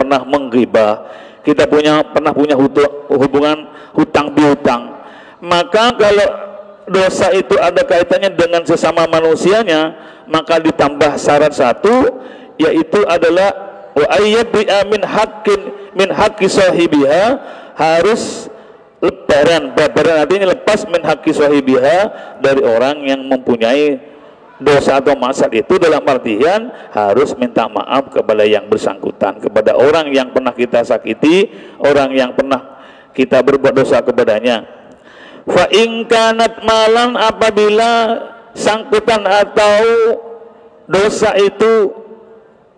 pernah menggibah, kita pernah punya hubungan hutang piutang, maka kalau dosa itu ada kaitannya dengan sesama manusianya, maka ditambah syarat satu, yaitu adalah wa ayyabia min haqqi sahibiha, harus babaran artinya lepas min haqqi sahibiha, dari orang yang mempunyai dosa atau maksiat itu, dalam artian harus minta maaf kepada yang bersangkutan, kepada orang yang pernah kita sakiti, orang yang pernah kita berbuat dosa kepadanya. Fa in kanat malan, apabila sangkutan atau dosa itu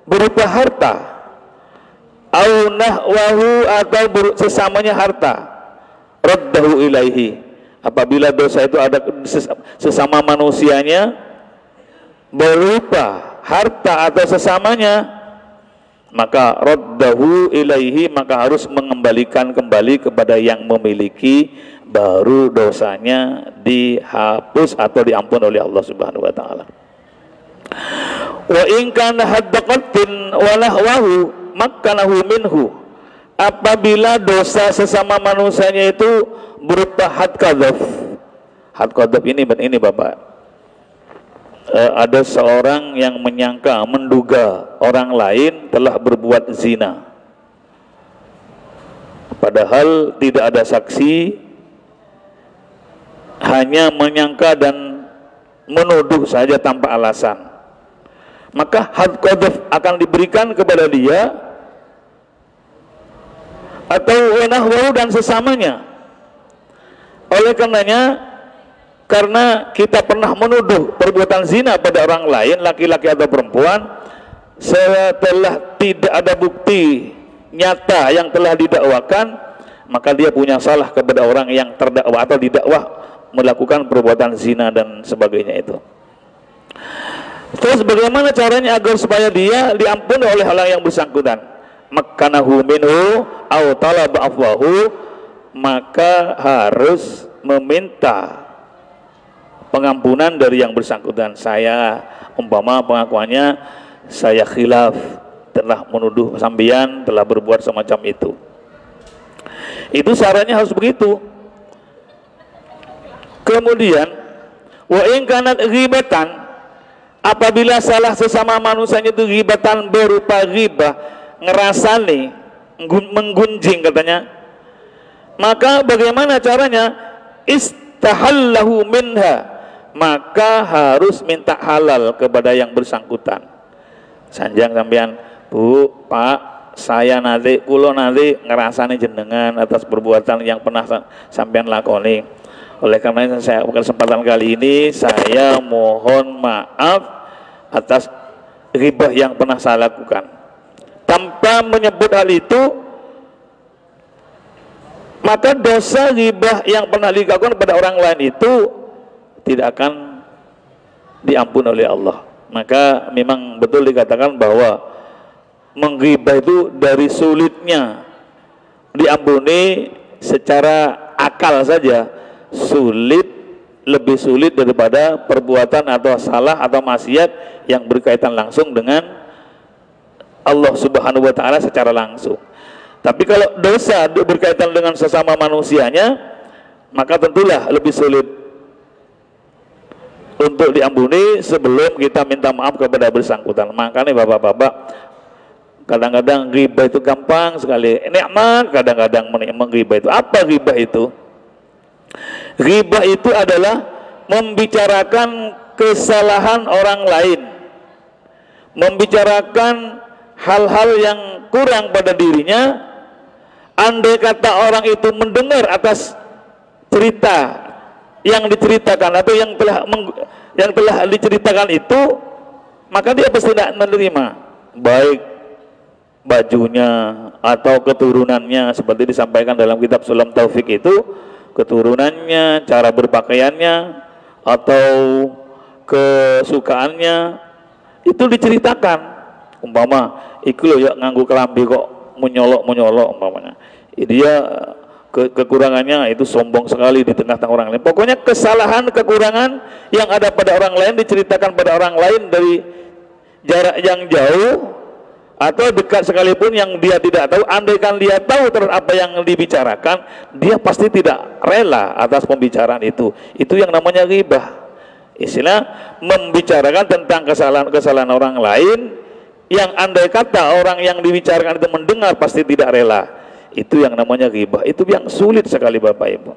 berupa harta, au nahwahu, atau sesamanya harta, raddahu ilaihi, apabila dosa itu ada sesama manusianya berupa harta atau sesamanya, maka raddahu ilaihi, maka harus mengembalikan kembali kepada yang memiliki, baru dosanya dihapus atau diampun oleh Allah Subhanahu wa taala. Wa in kana haddaqatin wa nahwahu makkanahu minhu, apabila dosa sesama manusianya itu berupa had qadzaf. Had qadzaf ini Bapak, ada seorang yang menyangka, menduga orang lain telah berbuat zina, padahal tidak ada saksi, hanya menyangka dan menuduh saja tanpa alasan, maka had qadzaf akan diberikan kepada dia, atau nahwahu, dan sesamanya. Oleh karenanya, karena kita pernah menuduh perbuatan zina pada orang lain, laki-laki atau perempuan, setelah tidak ada bukti nyata yang telah didakwakan, maka dia punya salah kepada orang yang terdakwa atau didakwa melakukan perbuatan zina dan sebagainya itu. Terus bagaimana caranya agar supaya dia diampuni oleh orang yang bersangkutan? Makkanahu minhu au talaba afwahu, maka harus meminta pengampunan dari yang bersangkutan. Saya umpama pengakuannya, saya khilaf, telah menuduh sambian telah berbuat semacam itu. Itu syaratnya harus begitu. Kemudian wa in kanat ghibatan, apabila salah sesama manusianya itu ghibatan berupa ghibah, ngerasani, menggunjing katanya, maka bagaimana caranya? Istahallahu minha, maka harus minta halal kepada yang bersangkutan. Sanjang sampean, Bu, Pak, saya nanti, kulo nanti ngerasani jenengan atas perbuatan yang pernah sampean lakoni. Oleh karena itu, saya kesempatan kali ini saya mohon maaf atas ghibah yang pernah saya lakukan. Tanpa menyebut hal itu, maka dosa ghibah yang pernah dilakukan pada orang lain itu tidak akan diampun oleh Allah. Maka memang betul dikatakan bahwa menggibah itu dari sulitnya diampuni secara akal saja sulit, lebih sulit daripada perbuatan atau salah atau maksiat yang berkaitan langsung dengan Allah Subhanahu wa taala secara langsung. Tapi kalau dosa berkaitan dengan sesama manusianya, maka tentulah lebih sulit untuk diampuni sebelum kita minta maaf kepada bersangkutan. Makanya bapak-bapak, kadang-kadang ghibah itu gampang sekali, nikmat, kadang-kadang menggibah itu. Apa ghibah itu? Ghibah itu adalah membicarakan kesalahan orang lain, membicarakan hal-hal yang kurang pada dirinya. Andai kata orang itu mendengar atas cerita yang diceritakan atau yang telah diceritakan itu, maka dia pasti tidak menerima, baik bajunya atau keturunannya, seperti disampaikan dalam kitab Sulam Taufik itu, keturunannya, cara berpakaiannya atau kesukaannya itu diceritakan. Umpama iku lho ya nganggo kelambi kok menyolok umpamanya, dia kekurangannya itu sombong sekali di tengah-tengah orang lain. Pokoknya kesalahan, kekurangan yang ada pada orang lain diceritakan pada orang lain dari jarak yang jauh, atau dekat sekalipun yang dia tidak tahu, andaikan dia tahu terhadap apa yang dibicarakan, dia pasti tidak rela atas pembicaraan itu. Itu yang namanya ghibah. Istilah membicarakan tentang kesalahan orang lain yang andai kata orang yang dibicarakan itu mendengar pasti tidak rela. Itu yang namanya ghibah. Itu yang sulit sekali Bapak Ibu.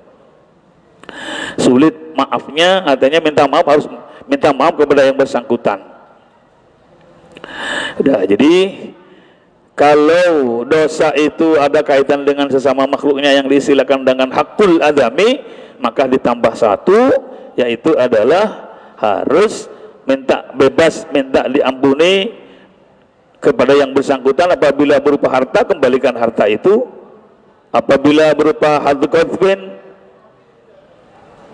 Sulit maafnya, artinya minta maaf, harus minta maaf kepada yang bersangkutan. Udah, jadi kalau dosa itu ada kaitan dengan sesama makhluknya yang diistilahkan dengan hakul adami, maka ditambah satu, yaitu adalah harus minta bebas, minta diampuni kepada yang bersangkutan. Apabila berupa harta, kembalikan harta itu. Apabila berupa hadzu qadzfin,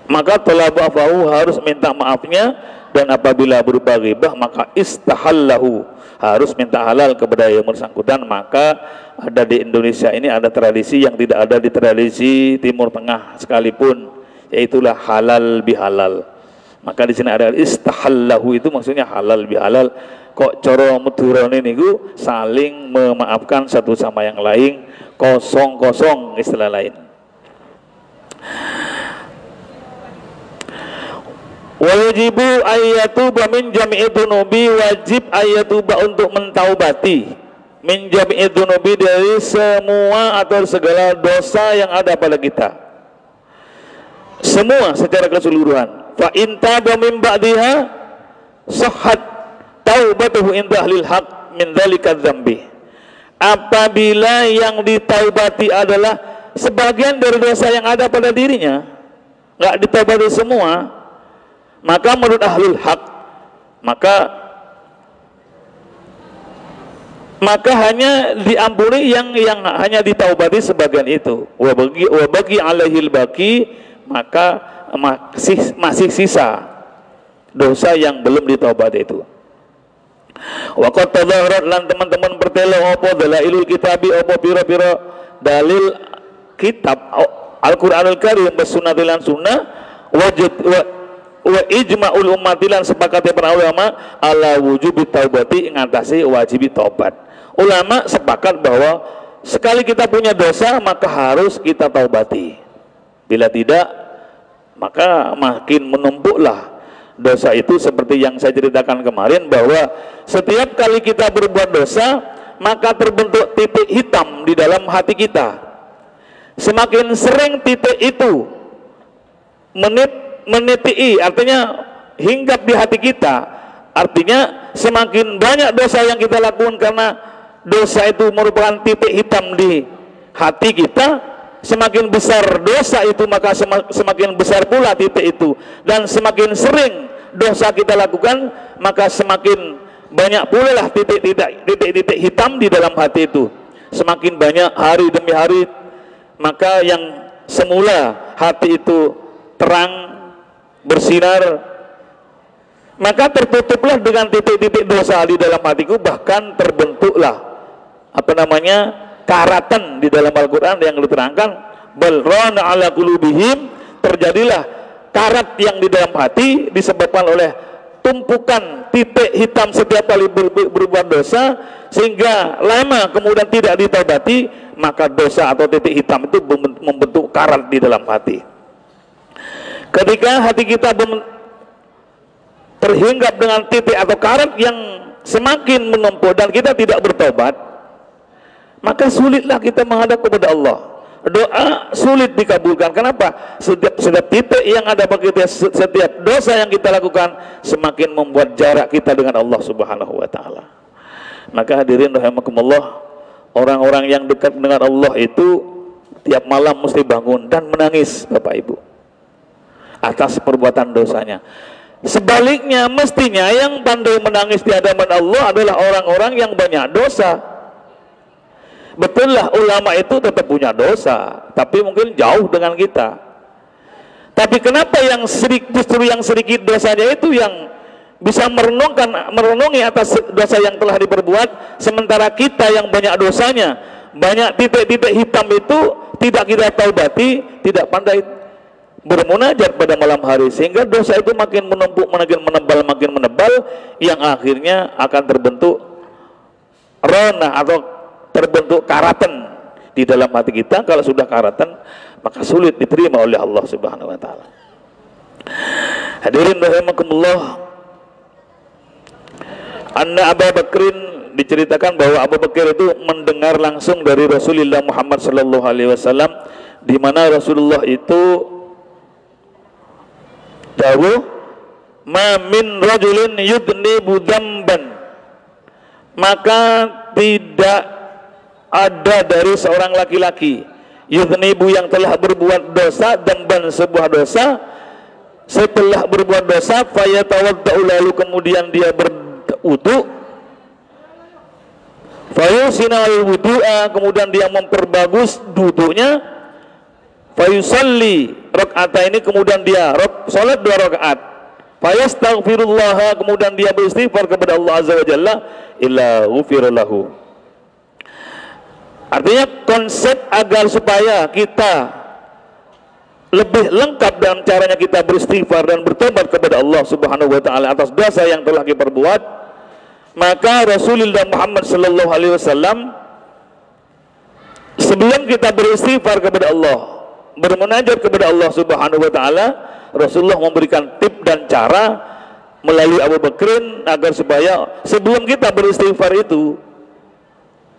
maka talabu afahu, harus minta maafnya. Dan apabila berupa ghibah, maka istahallahu, harus minta halal kepada yang bersangkutan. Maka ada di Indonesia ini ada tradisi yang tidak ada di tradisi Timur Tengah sekalipun, yaitulah halal bihalal. Maka di sini ada istahallahu, itu maksudnya halal bihalal. Kok coro mudurane niku saling memaafkan satu sama yang lain, kosong-kosong istilah lain. Wajibu ayatuba min jami'i dunubi, wajib ayatuba untuk mentaubati min jami'i dunubi, dari semua atau segala dosa yang ada pada kita, semua secara keseluruhan. Fa in taba min ba'diha sahhat taubatuhu inda ahlil haq min dzalika dzambi. Apabila yang ditaubati adalah sebagian dari dosa yang ada pada dirinya, nggak ditaubati semua, maka menurut ahlul haq, maka hanya diampuni yang hanya ditaubati sebagian itu. Wa bagi alaihil baki, maka masih sisa dosa yang belum ditaubati itu. Wa qad tadhaharat, lan teman-teman bertelo apa dalailul kitabi, apa pira-pira dalil kitab Al-Qur'anul Karim, sunnatul sunnah, wa ijma'ul ummatilan, sepakatnya para ulama ala wujubi taubati, ngatasi wajib taubat. Ulama sepakat bahwa sekali kita punya dosa maka harus kita taubati. Bila tidak, maka makin menumpuklah dosa itu. Seperti yang saya ceritakan kemarin, bahwa setiap kali kita berbuat dosa maka terbentuk titik hitam di dalam hati kita. Semakin sering titik itu meniti, artinya hinggap di hati kita, artinya semakin banyak dosa yang kita lakukan, karena dosa itu merupakan titik hitam di hati kita. Semakin besar dosa itu, maka semakin besar pula titik itu. Dan semakin sering dosa kita lakukan, maka semakin banyak pula lah titik-titik hitam di dalam hati itu. Semakin banyak hari demi hari, maka yang semula hati itu terang, bersinar, maka tertutuplah dengan titik-titik dosa di dalam hatiku. Bahkan terbentuklah karatan di dalam Al-Quran yang diterangkan, bal rana ala qulubihim, terjadilah karat yang di dalam hati disebabkan oleh tumpukan titik hitam setiap kali berbuat dosa, sehingga lama kemudian tidak ditaubati, maka dosa atau titik hitam itu membentuk karat di dalam hati. Ketika hati kita terhinggap dengan titik atau karat yang semakin menumpuk dan kita tidak bertobat, maka sulitlah kita menghadap kepada Allah. Doa sulit dikabulkan. Kenapa? Setiap titik yang ada bagi kita, setiap dosa yang kita lakukan, semakin membuat jarak kita dengan Allah Subhanahu wa ta'ala. Maka hadirin rahimakumullah, orang-orang yang dekat dengan Allah itu tiap malam mesti bangun dan menangis, Bapak Ibu, atas perbuatan dosanya. Sebaliknya, mestinya yang pandai menangis di hadapan Allah adalah orang-orang yang banyak dosa. Betul lah, ulama itu tetap punya dosa, tapi mungkin jauh dengan kita. Tapi kenapa justru yang sedikit dosanya itu yang bisa merenungi atas dosa yang telah diperbuat, sementara kita yang banyak dosanya, banyak titik-titik hitam itu tidak kita taubati, tidak pandai bermunajat pada malam hari, sehingga dosa itu makin menumpuk, makin menebal, yang akhirnya akan terbentuk rona atau terbentuk karatan di dalam hati kita. Kalau sudah karatan, maka sulit diterima oleh Allah Subhanahu wa taala. Hadirin rahimakumullah, anna Abu Bakrin, diceritakan bahwa Abu Bakar itu mendengar langsung dari Rasulullah Muhammad sallallahu alaihi wasallam, di mana Rasulullah itu dawuh, ma min rajulin yudnibu dzamban, maka tidak ada dari seorang laki-laki yudnibu yang telah berbuat dosa, dzamban sebuah dosa, setelah berbuat dosa fayatawaddau, lalu kemudian dia berwudu, fayusinal wudu'a, kemudian dia memperbagus wudunya, fayusalli rakaat ini, kemudian dia salat 2 rakaat, fayastaghfirullah, kemudian dia beristighfar kepada Allah azza wa jalla, illa ghufira lahu. Artinya konsep agar supaya kita lebih lengkap dalam caranya kita beristighfar dan bertobat kepada Allah Subhanahu wa taala atas dosa yang telah kita perbuat, maka Rasulullah Muhammad sallallahu alaihi wasallam sebelum kita beristighfar kepada Allah, bermunajat kepada Allah Subhanahu wa taala, Rasulullah memberikan tip dan cara melalui Abu Bakrin agar supaya sebelum kita beristighfar itu,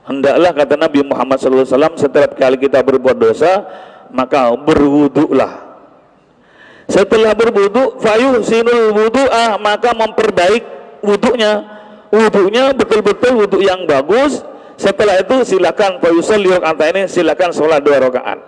hendaklah, kata Nabi Muhammad sallallahu alaihi wasallam, setiap kali kita berbuat dosa maka berwudulah. Setelah berwudu, fayuhsinul wudu'ah, maka memperbaik wudunya. Wudunya betul-betul wudu yang bagus. Setelah itu silakan fayusalli raka'ataini, silakan sholat 2 rakaat.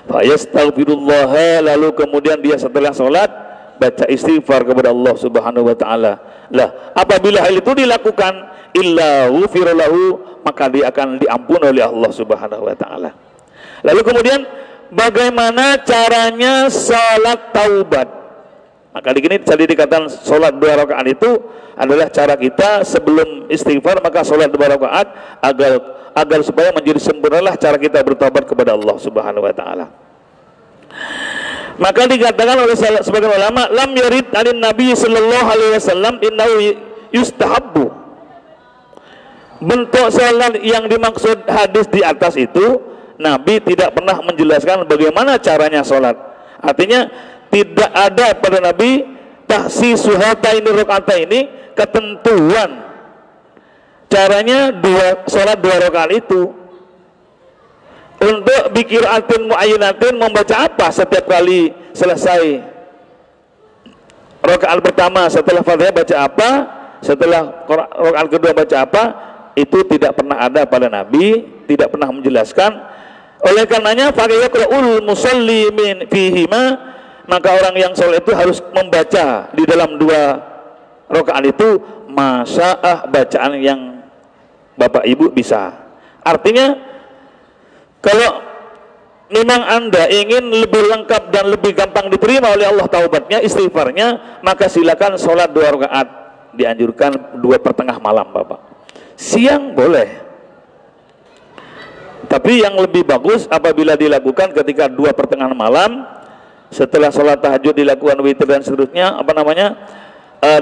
Fayastaghfirullah, lalu kemudian dia setelah sholat baca istighfar kepada Allah Subhanahu wa taala. Lah, apabila hal itu dilakukan, illa ghufira lahu, maka dia akan diampuni oleh Allah Subhanahu wa taala. Lalu kemudian bagaimana caranya sholat taubat? Maka di sini tadi dikatakan sholat 2 rakaat itu adalah cara kita sebelum istighfar, maka sholat 2 rakaat agar supaya menjadi sempurnalah cara kita bertobat kepada Allah Subhanahu wa taala. Maka dikatakan oleh sebagian ulama, lam yarid anin Nabi sallallahu alaihi wasallam innahu yustahabbu. Bentuk sholat yang dimaksud hadis di atas itu, Nabi tidak pernah menjelaskan bagaimana caranya sholat. Artinya tidak ada pada Nabi tahsisuhataini raka'ataini, ketentuan caranya sholat 2 rakaat itu. Untuk bikiraatin muayyinatin, membaca apa setiap kali selesai rakaat pertama, setelah Fatihah baca apa, setelah rakaat kedua baca apa, itu tidak pernah ada pada Nabi, tidak pernah menjelaskan. Oleh karenanya faqiyaqra'ul musalli min fihima, maka orang yang sholat itu harus membaca di dalam 2 rakaat itu masya'ah, bacaan yang Bapak Ibu bisa. Artinya kalau memang Anda ingin lebih lengkap dan lebih gampang diterima oleh Allah taubatnya, istighfarnya, maka silakan sholat 2 rakaat. Dianjurkan 2/4 malam Bapak. Siang boleh, tapi yang lebih bagus apabila dilakukan ketika 2/4 malam, setelah sholat tahajud dilakukan witir dan seterusnya,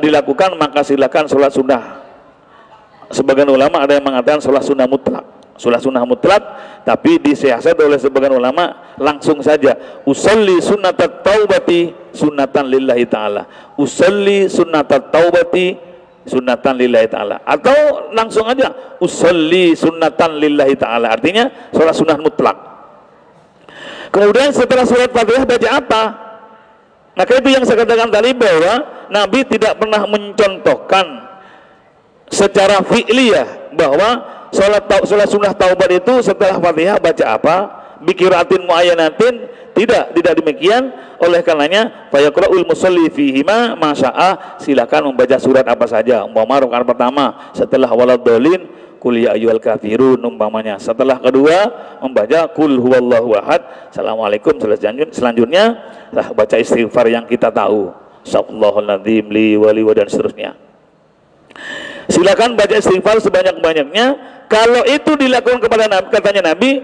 dilakukan, maka silakan sholat sunnah. Sebagian ulama ada yang mengatakan sholat sunnah mutlak, tapi disiasat oleh sebagian ulama langsung saja, usalli sunnatat taubati sunnatan lillahi ta'ala, usalli sunnatat taubati sunnatan lillahi ta'ala, atau langsung aja usalli sunnatan lillahi ta'ala, artinya sholat sunnah mutlak. Kemudian setelah sholat Fatihah baca apa? Maka itu yang saya katakan tadi, bahwa Nabi tidak pernah mencontohkan secara fi'liyah bahwa sholat sunnah taubat itu setelah Fatihah baca apa, bikiraatin muayyanatin, tidak demikian. Oleh karenanya fayaqra'ul musalli fihima masya'ah, silakan membaca surat apa saja. Umpama rakaat pertama setelah waladhdallin qul ya ayyuhal kafirun umpamanya, setelah kedua membaca qul huwallahu ahad, assalamualaikum, selanjutnya baca istighfar yang kita tahu, astagfirullahal ladzim li wa li wa, dan seterusnya. Silakan baca istighfar sebanyak-banyaknya. Kalau itu dilakukan kepada Nabi, katanya Nabi,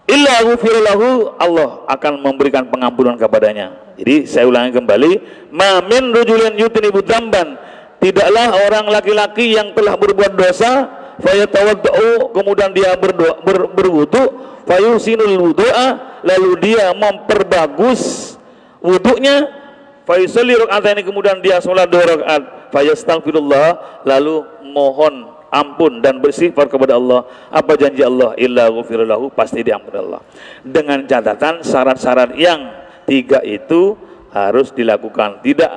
illa ghufira lahu, Allah akan memberikan pengampunan kepadanya. Jadi saya ulangi kembali, ma min rajulin yutnibu dzamban, tidaklah orang laki-laki yang telah berbuat dosa fayatawaddau, kemudian dia berwudu, fayusinul wudu'a, lalu dia memperbagus wudunya, fayusalli raka'ataini, kemudian dia salat 2 rakaat, fayastaghfirullah, lalu mohon ampun dan beristighfar kepada Allah. Apa janji Allah? Illa ghufira lahu, pasti diampuni Allah. Dengan catatan syarat-syarat yang 3 itu harus dilakukan. Tidak,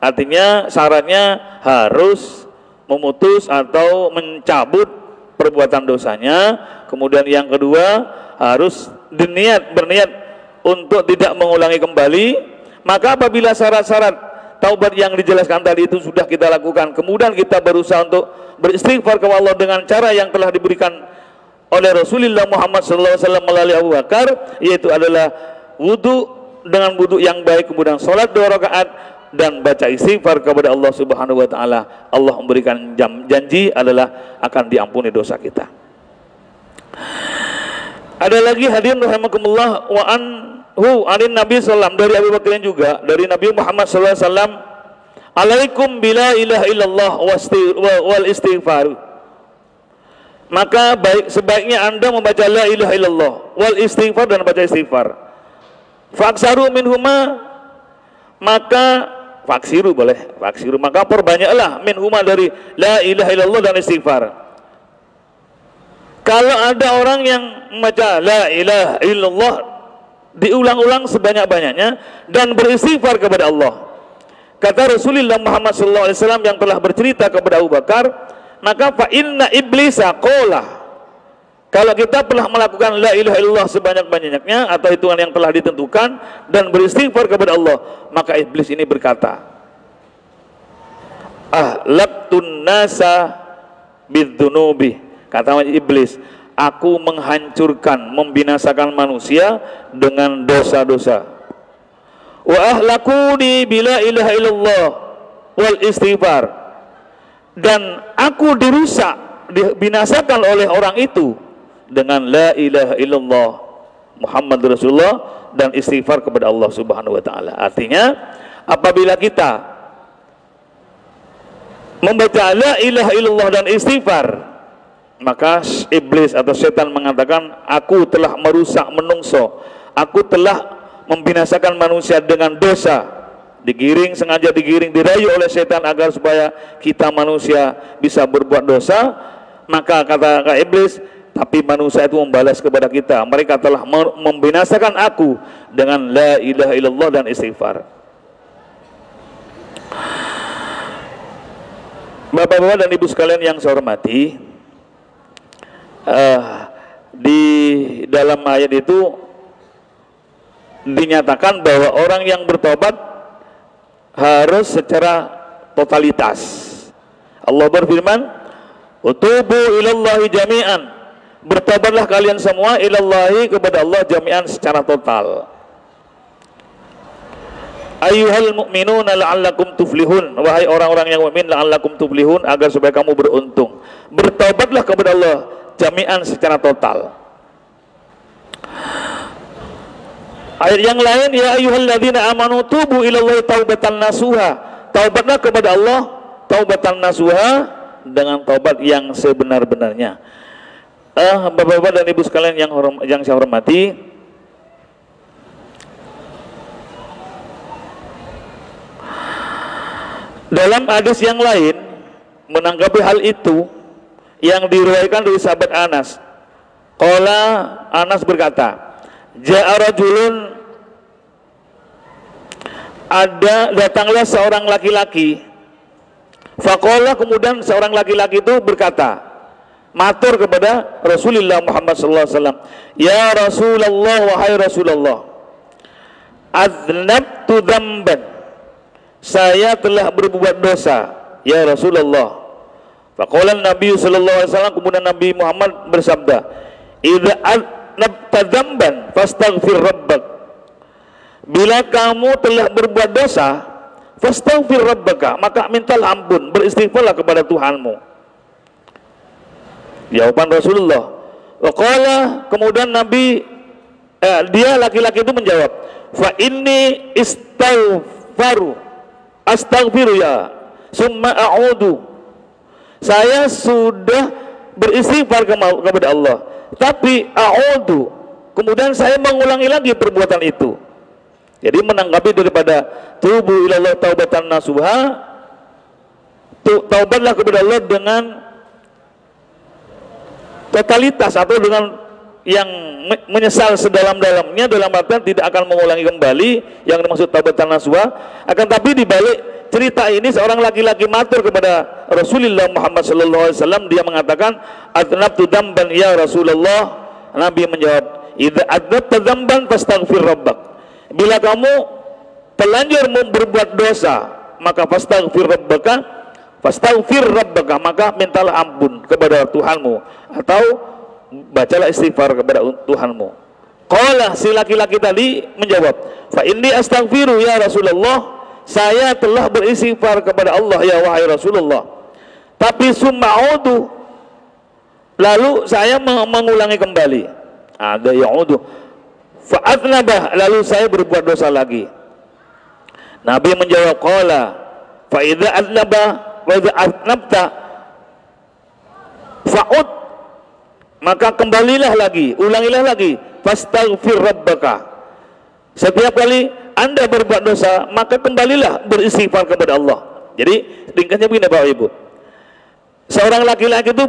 artinya syaratnya harus memutus atau mencabut perbuatan dosanya. Kemudian yang kedua harus berniat untuk tidak mengulangi kembali. Maka apabila syarat-syarat taubat yang dijelaskan tadi itu sudah kita lakukan, kemudian kita berusaha untuk beristighfar kepada Allah dengan cara yang telah diberikan oleh Rasulullah Muhammad SAW melalui Abu Bakar, yaitu adalah wudu dengan wudu yang baik, kemudian sholat 2 rakaat dan baca istighfar kepada Allah Subhanahu wa taala, Allah memberikan janji adalah akan diampuni dosa kita. Ada lagi hadirin rahimakumullah, wa anin Nabi sallam, dari Abu Bakar juga, dari Nabi Muhammad sallallahu alaihi wasallam, alaikum bila ilaha illallah wal istighfar. Maka sebaiknya Anda membaca la ilaha illallah wal istighfar dan baca istighfar. Faksaru minhuma, maka faksiru boleh, faksiru, maka perbanyaklah minhuma dari la ilaha illallah dan istighfar. Kalau ada orang yang membaca la ilaha illallah diulang-ulang sebanyak-banyaknya dan beristighfar kepada Allah, kata Rasulullah Muhammad SAW yang telah bercerita kepada Abu Bakar, maka fa inna iblisa qala, kalau kita telah melakukan la ilaha illallah sebanyak-banyaknya atau hitungan yang telah ditentukan dan beristighfar kepada Allah, maka iblis ini berkata, ahlaqtun nasa bidzunubi, kata iblis, aku menghancurkan, membinasakan manusia dengan dosa-dosa. Wa ahlakuni bila ilaha illallah wal istighfar, dan aku dirusak, dibinasakan oleh orang itu dengan la ilaha illallah Muhammad Rasulullah dan istighfar kepada Allah Subhanahu wa taala. Artinya apabila kita membaca la ilaha illallah dan istighfar, maka iblis atau setan mengatakan, aku telah merusak menungso, aku telah membinasakan manusia dengan dosa. Sengaja digiring, dirayu oleh setan agar supaya kita manusia bisa berbuat dosa. Maka kata iblis, tapi manusia itu membalas kepada kita, mereka telah membinasakan aku dengan la ilaha illallah dan istighfar. Bapak-bapak dan ibu sekalian yang saya hormati, di dalam ayat itu dinyatakan bahwa orang yang bertobat harus secara totalitas. Allah berfirman, utubu ilallahi jami'an, bertobatlah kalian semua ilallahi, kepada Allah, jami'an, secara total. Ayyuhal mu'minuna la'allakum tuflihun, wahai orang-orang yang mukmin, la'allakum tuflihun, agar supaya kamu beruntung. Bertobatlah kepada Allah jami'an, secara total. Ayat yang lain, ya ayyuhalladzina amanu tubu ilallahi taubatan nasuha, taubatlah kepada Allah taubatan nasuha, dengan taubat yang sebenar-benarnya. Bapak-bapak dan ibu sekalian yang saya hormati, dalam hadis yang lain menanggapi hal itu yang diriwayatkan dari sahabat Anas, qala, Anas berkata, ja'a rajulun, datanglah seorang laki-laki, faqala, kemudian seorang laki-laki itu berkata, matur kepada Rasulullah Muhammad SAW, ya Rasulullah, wahai Rasulullah, aznabtu dzamban, saya telah berbuat dosa, ya Rasulullah. Faqala Nabi SAW, kemudian Nabi Muhammad bersabda, idza aznabta dzamban fastaghfir rabbak, bila kamu telah berbuat dosa, fastaghfir rabbaka, maka mintalah ampun, beristighfarlah kepada Tuhanmu. Jawaban Rasulullah. Waqala, kemudian dia laki-laki itu menjawab, fa inni astaghfiru ya, summa a'udu, saya sudah beristighfar kepada Allah, tapi a'udu, kemudian saya mengulangi lagi perbuatan itu. Jadi menanggapi daripada tubu ilallah taubatan nasuha, taubatlah kepada Allah dengan totalitas atau dengan yang menyesal sedalam-dalamnya, dalam artian tidak akan mengulangi kembali yang dimaksud taubatan nasuha. Akan tapi dibalik cerita ini seorang laki-laki matur kepada Rasulullah Muhammad SAW, dia mengatakan, adnabtu dzamban ya Rasulullah. Nabi menjawab, idza adnabta dzamban fastaghfir rabbak, bila kamu telanjur berbuat dosa, maka fastaghfir rabbaka, maka mintalah ampun kepada Tuhanmu, atau bacalah istighfar kepada Tuhanmu. Qala, si laki-laki tadi menjawab, fa inni astaghfiru ya Rasulullah, saya telah beristighfar kepada Allah ya wahai Rasulullah, tapi summa'udu, lalu saya mengulangi kembali. Ada ya'udu, fa'adnabah, lalu saya berbuat dosa lagi. Nabi menjawab, qala fa idza adnaba wa idza adnabta fa'ud, maka kembalilah lagi, ulangilah lagi, fastaghfir rabbaka, setiap kali Anda berbuat dosa maka kembalilah beristighfar kepada Allah. Jadi ringkasnya begini Bapak Ibu, seorang laki-laki itu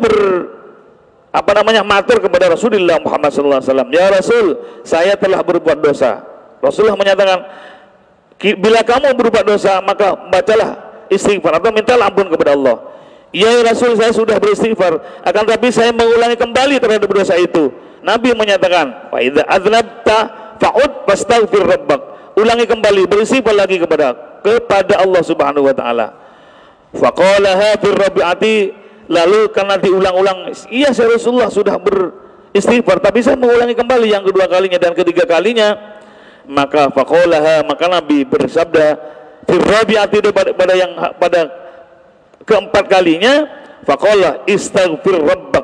matur kepada Rasulullah Muhammad SAW, ya Rasul, saya telah berbuat dosa. Rasulullah menyatakan, bila kamu berbuat dosa maka bacalah istighfar atau mintalah ampun kepada Allah. Ya Rasul, saya sudah beristighfar, akan tapi saya mengulangi kembali terhadap dosa itu. Nabi menyatakan, wa idza adnabta fa'ud fastaghfir rabbak, ulangi kembali, beristighfar lagi kepada Allah Subhanahu wa taala. Faqalaha fir rabi'ati, lalu karena diulang-ulang, iya saya Rasulullah sudah beristighfar, tapi saya mengulangi kembali yang kedua kalinya dan ketiga kalinya. Maka faqalaha, maka Nabi bersabda, fir rabi'ati, pada keempat kalinya, faqala istaghfir rabbak,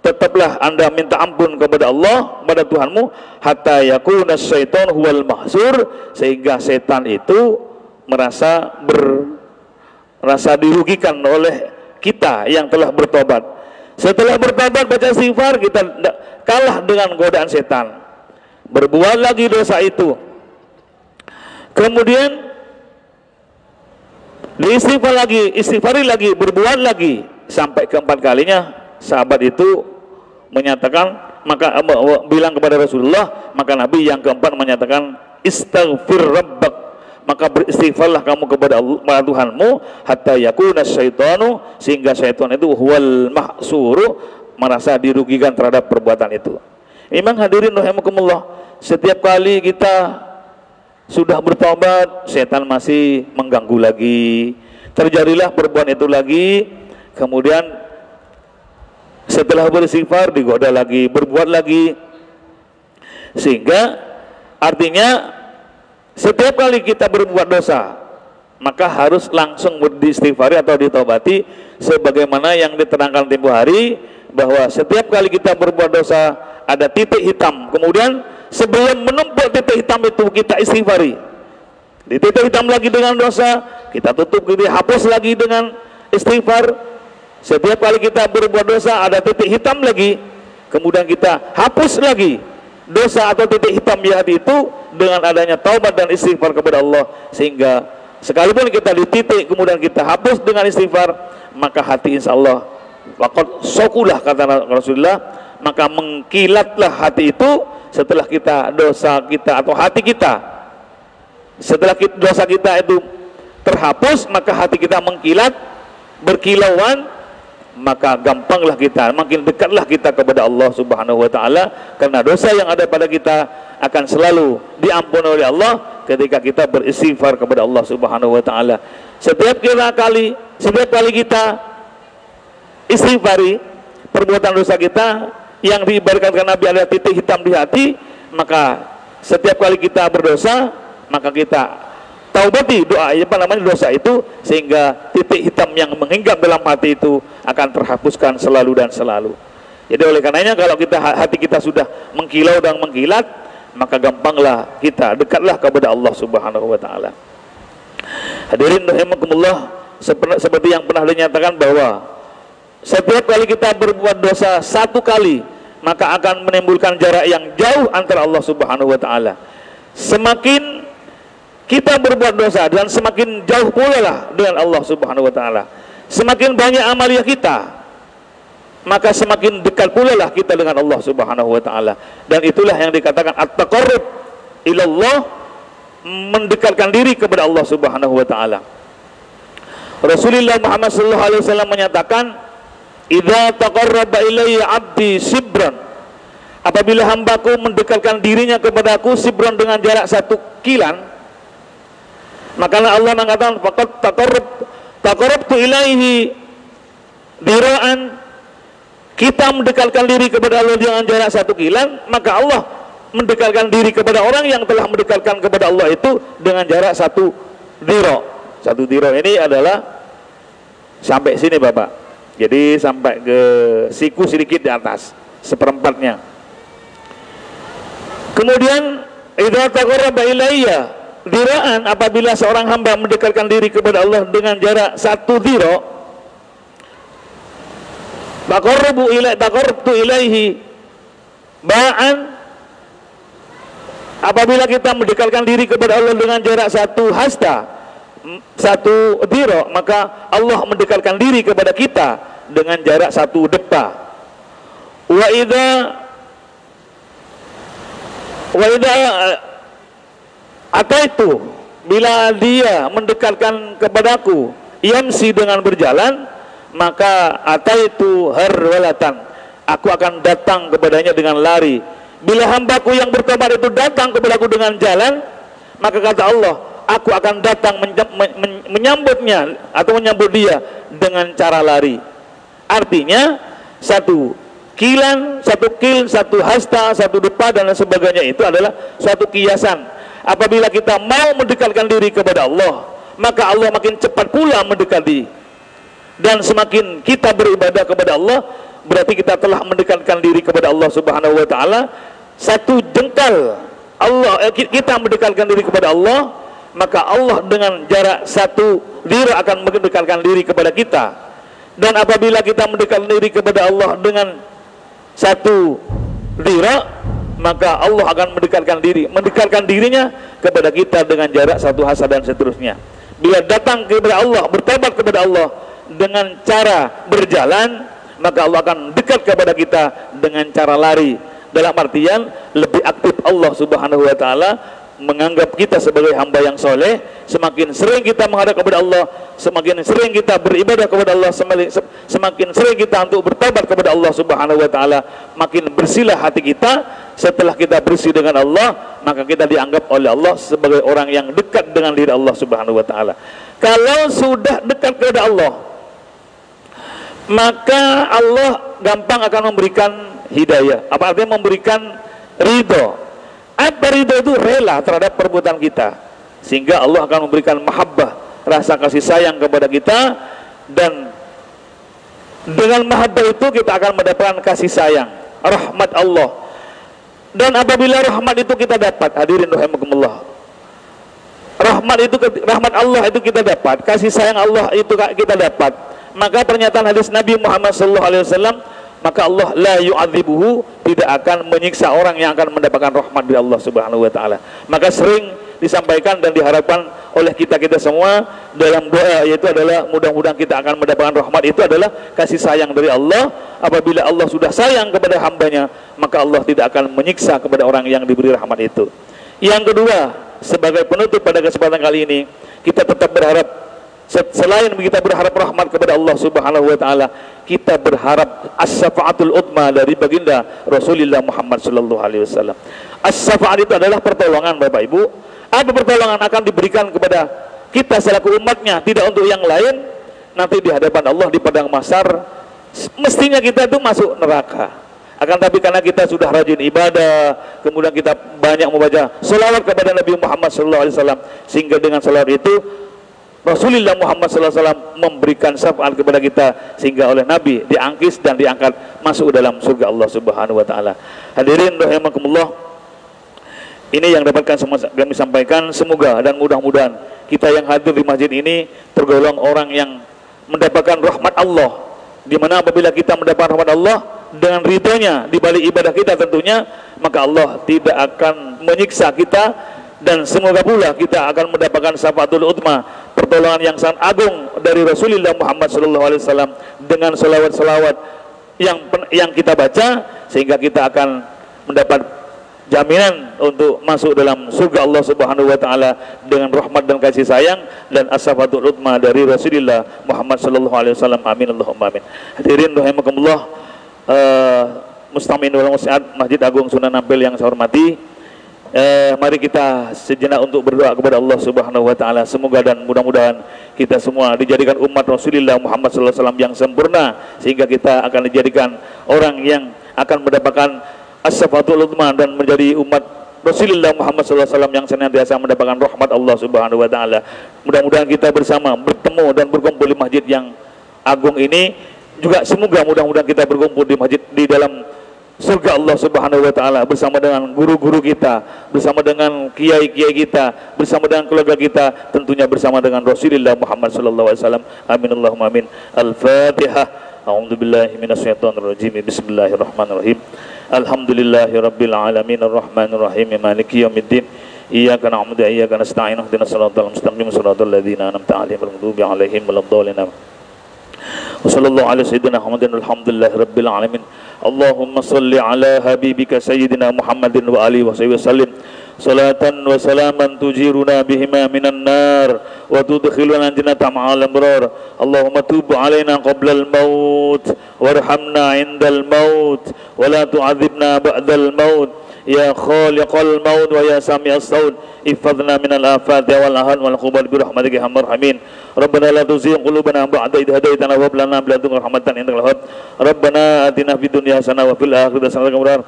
tetaplah Anda minta ampun kepada Allah, kepada Tuhanmu, hatta yakuna syaitan huwal mahsur, sehingga setan itu merasa dirugikan oleh kita yang telah bertobat. Setelah bertobat baca istighfar, kita kalah dengan godaan setan, berbuat lagi dosa itu, kemudian istighfari lagi, berbuat lagi, sampai keempat kalinya sahabat itu menyatakan, maka bilang kepada Rasulullah, maka Nabi yang keempat menyatakan, istaghfir rabbak, maka beristighfarlah kamu kepada Allah Tuhanmu, hatta yakuna syaitanu, sehingga syaitan itu huwal mahsuru, merasa dirugikan terhadap perbuatan itu. Memang hadirin rahimakumullah, setiap kali kita sudah bertobat, setan masih mengganggu lagi, terjadilah perbuatan itu lagi, kemudian setelah beristighfar digoda lagi, berbuat lagi, sehingga artinya setiap kali kita berbuat dosa maka harus langsung beristighfari atau ditobati, sebagaimana yang diterangkan tempo hari, bahwa setiap kali kita berbuat dosa ada titik hitam, kemudian sebelum menumpuk titik hitam itu kita istighfari, di titik hitam lagi dengan dosa, kita tutup, kita hapus lagi dengan istighfar. Setiap kali kita berbuat dosa ada titik hitam lagi, kemudian kita hapus lagi dosa atau titik hitam di hati itu dengan adanya taubat dan istighfar kepada Allah, sehingga sekalipun kita di titik kemudian kita hapus dengan istighfar, maka hati insya Allah waqad sokulah, kata Rasulullah, maka mengkilatlah hati itu setelah kita dosa kita atau hati kita, setelah dosa kita itu terhapus, maka hati kita mengkilat, berkilauan, maka gampanglah kita, makin dekatlah kita kepada Allah Subhanahu wa taala, karena dosa yang ada pada kita akan selalu diampuni oleh Allah ketika kita beristighfar kepada Allah Subhanahu wa taala. Setiap kali kita istighfari perbuatan dosa kita yang diibaratkan Nabi ada titik hitam di hati, maka setiap kali kita berdosa maka kita taubati dosa itu, sehingga titik hitam yang menghinggap dalam hati itu akan terhapuskan selalu dan selalu. Jadi oleh karenanya kalau hati kita sudah mengkilau dan mengkilat, maka gampanglah kita dekatlah kepada Allah Subhanahu wa taala. Hadirin rahimakumullah, seperti yang pernah dinyatakan bahwa setiap kali kita berbuat dosa satu kali, maka akan menimbulkan jarak yang jauh antara Allah Subhanahu wa taala. Semakin kita berbuat dosa dan semakin jauh pula lah dengan Allah Subhanahu wa taala. Semakin banyak amalia kita, maka semakin dekat pula lah kita dengan Allah Subhanahu wa taala. Dan itulah yang dikatakan at-taqarrub ilallah, mendekatkan diri kepada Allah Subhanahu wa taala. Rasulullah Muhammad sallallahu alaihi wasallam menyatakan, "Idza taqarraba ilayya 'abdi shibran." Apabila hambaku mendekatkan dirinya kepadaku shibran dengan jarak 1 kilan, maka Allah mengatakan, "Faqad taqarrabtu ilaihi dira'an." Kita mendekatkan diri kepada Allah dengan jarak 1 kilan, maka Allah mendekatkan diri kepada orang yang telah mendekatkan kepada Allah itu dengan jarak 1 diro. 1 diro ini adalah sampai sini Bapak, jadi sampai ke siku sedikit di atas, 1/4-nya. Kemudian idza taqarraba ilayya diraan, apabila seorang hamba mendekatkan diri kepada Allah dengan jarak 1 diro, taqarrabtu ilaihi ba'an, apabila kita mendekatkan diri kepada Allah dengan jarak 1 hasta, 1 diro, maka Allah mendekatkan diri kepada kita dengan jarak 1 depa. Wa idza ataitu, bila dia mendekatkan kepadaku yamsi dengan berjalan, maka ataitu harwalatan, aku akan datang kepadanya dengan lari. Bila hambaku yang bertobat itu datang kepadaku dengan jalan, maka kata Allah, aku akan datang menyambutnya atau menyambut dia dengan cara lari. Artinya 1 kilan, 1 kil, 1 hasta, 1 depa dan sebagainya itu adalah suatu kiasan. Apabila kita mau mendekatkan diri kepada Allah, maka Allah makin cepat pula mendekati. Dan semakin kita beribadah kepada Allah, berarti kita telah mendekatkan diri kepada Allah Subhanahu wa taala. 1 jengkal kita mendekatkan diri kepada Allah, maka Allah dengan jarak 1 dira akan mendekatkan diri kepada kita. Dan apabila kita mendekatkan diri kepada Allah dengan 1 dira, maka Allah akan mendekatkan dirinya kepada kita dengan jarak 1 hasta dan seterusnya. Bila datang kepada Allah, bertobat kepada Allah dengan cara berjalan, maka Allah akan dekat kepada kita dengan cara lari. Dalam artian lebih aktif Allah Subhanahu wa taala menganggap kita sebagai hamba yang soleh. Semakin sering kita menghadap kepada Allah, semakin sering kita beribadah kepada Allah, semakin sering kita untuk bertobat kepada Allah Subhanahu wa taala, makin bersihlah hati kita. Setelah kita bersih dengan Allah, maka kita dianggap oleh Allah sebagai orang yang dekat dengan diri Allah Subhanahu wa taala. Kalau sudah dekat kepada Allah, maka Allah gampang akan memberikan hidayah. Apa artinya memberikan ridho? Apa ridho? Itu rela terhadap perbuatan kita, sehingga Allah akan memberikan mahabbah, rasa kasih sayang kepada kita. Dan dengan mahabbah itu kita akan mendapatkan kasih sayang, rahmat Allah. Dan apabila rahmat itu kita dapat, hadirin rahimakumullah, rahmat Allah itu kita dapat, kasih sayang Allah itu kita dapat, maka pernyataan hadis Nabi Muhammad SAW, maka Allah la yu'adzibuhu, tidak akan menyiksa orang yang akan mendapatkan rahmat dari Allah Subhanahu wa taala. Maka sering disampaikan dan diharapkan oleh kita semua dalam doa, yaitu adalah mudah-mudahan kita akan mendapatkan rahmat. Itu adalah kasih sayang dari Allah. Apabila Allah sudah sayang kepada hambanya, maka Allah tidak akan menyiksa kepada orang yang diberi rahmat itu. Yang kedua, sebagai penutup pada kesempatan kali ini, kita tetap berharap, selain kita berharap rahmat kepada Allah Subhanahu wa taala, kita berharap as-syafa'atul utma dari baginda Rasulullah Muhammad sallallahu alaihi wasallam. As-syafa'at itu adalah pertolongan, Bapak Ibu. Apa pertolongan akan diberikan kepada kita selaku umatnya, tidak untuk yang lain. Nanti di hadapan Allah di padang mahsyar, mestinya kita itu masuk neraka. Akan tapi karena kita sudah rajin ibadah, kemudian kita banyak membaca selawat kepada Nabi Muhammad SAW, sehingga dengan selawat itu Rasulullah Muhammad SAW memberikan syafaat kepada kita, sehingga oleh Nabi diangkis dan diangkat masuk dalam surga Allah Subhanahu wa taala. Hadirin rahimakumullah, Ini yang dapatkan semua kami sampaikan. Semoga dan mudah-mudahan kita yang hadir di masjid ini tergolong orang yang mendapatkan rahmat Allah, di mana apabila kita mendapat rahmat Allah dengan ridhonya di balik ibadah kita tentunya, maka Allah tidak akan menyiksa kita, dan semoga pula kita akan mendapatkan syafaatul utma, pertolongan yang sangat agung dari Rasulullah Muhammad SAW dengan selawat-selawat yang kita baca, sehingga kita akan mendapat jaminan untuk masuk dalam surga Allah Subhanahu wa taala dengan rahmat dan kasih sayang dan as-syafaatul utma dari Rasulullah Muhammad sallallahu alaihi wasallam. Amin Allahumma amin. Hadirin rahimakumullah, mustami'in wal muslimat Masjid Agung Sunan Ampel yang saya hormati, mari kita sejenak untuk berdoa kepada Allah Subhanahu wa taala. Semoga dan mudah-mudahan kita semua dijadikan umat Rasulullah Muhammad sallallahu alaihi wasallam yang sempurna, sehingga kita akan dijadikan orang yang akan mendapatkan as-syafaatul utma dan menjadi umat Rasulullah Muhammad SAW yang senantiasa mendapatkan rahmat Allah Subhanahu wa taala. Mudah-mudahan kita bersama bertemu dan berkumpul di masjid yang agung ini, juga semoga mudah-mudahan kita berkumpul di masjid di dalam surga Allah Subhanahu wa taala bersama dengan guru-guru kita, bersama dengan kiai-kiai kita, bersama dengan keluarga kita, tentunya bersama dengan Rasulullah Muhammad SAW. Amin Allahumma amin. Al-Fatihah. A'udzubillahi minasyaitonirrajim. Bismillahirrahmanirrahim. Alhamdulillahi rabbil alamin arrahmanir rahim maliki yaumiddin. Iyyaka na'budu wa iyyaka nasta'in ihdinas siratal mustaqim siratal ladzina an'amta 'alaihim ghairil maghdubi 'alaihim waladdallin. Wa sallallahu ala sayyidina Muhammadin alhamdulillahi rabbil alamin. Allahumma shalli ala habibika sayyidina Muhammadin wa alihi wa sahbihi wasallim salatan wa salaman tujiruna bihima minan nar wa tudkhiluna jannata ma'al abrar. Allahumma tub alaina qabla al-maut warhamna 'indal maut wa la tu'adzibna ba'dal maut ya khaliqal maut wa ya sami'as saut. Ihfazna minal afati wal ahad wal khubar bi rahmatika ya arhamar rahimin. Rabbana la tuzigh qulubana ba'da idh hadaytana wa hab lana min ladunka rahmatan innaka wahhab. Rabbana atina fid dunya hasanah wa fil akhirati hasanah wa qina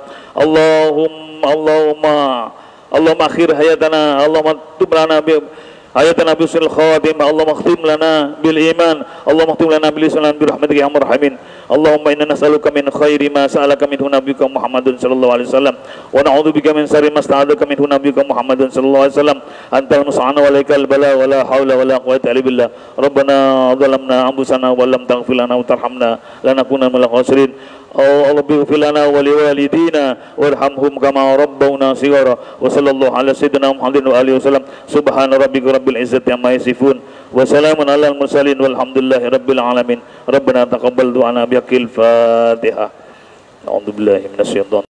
Allahumma akhir hayatana, Allahumma tub lana bi hayatana bi husnil khatimah, Allahumma khtim lana bil iman, Allahumma khtim lana bil islam bi rahmatika ya arhamar rahimin. Allahumma inna nas'aluka min khairi ma sa'alaka minhu nabiyyuka Muhammadun sallallahu alaihi wasallam wa na'udzubika min syarri ma sta'adaka minhu nabiyyuka Muhammadun sallallahu alaihi wasallam. Antal musta'an wa alaikal bala wa la haula wa la quwwata illa billah. Rabbana zalamna anfusana wa lam taghfir lana wa tarhamna lanakunanna minal khasirin. Allah bighfir lana wa liwalidina warhamhum kama rabbawna shighara. Wa sallallahu ala sayyidina Muhammadin wa alihi wasallam. Subhana rabbika rabbil izzati amma yasifun wa salamun alal mursalin walhamdulillahi rabbil alamin. Rabbana taqabbal du'ana bihaqqil Fatihah. A'udzubillahi minasyaitonir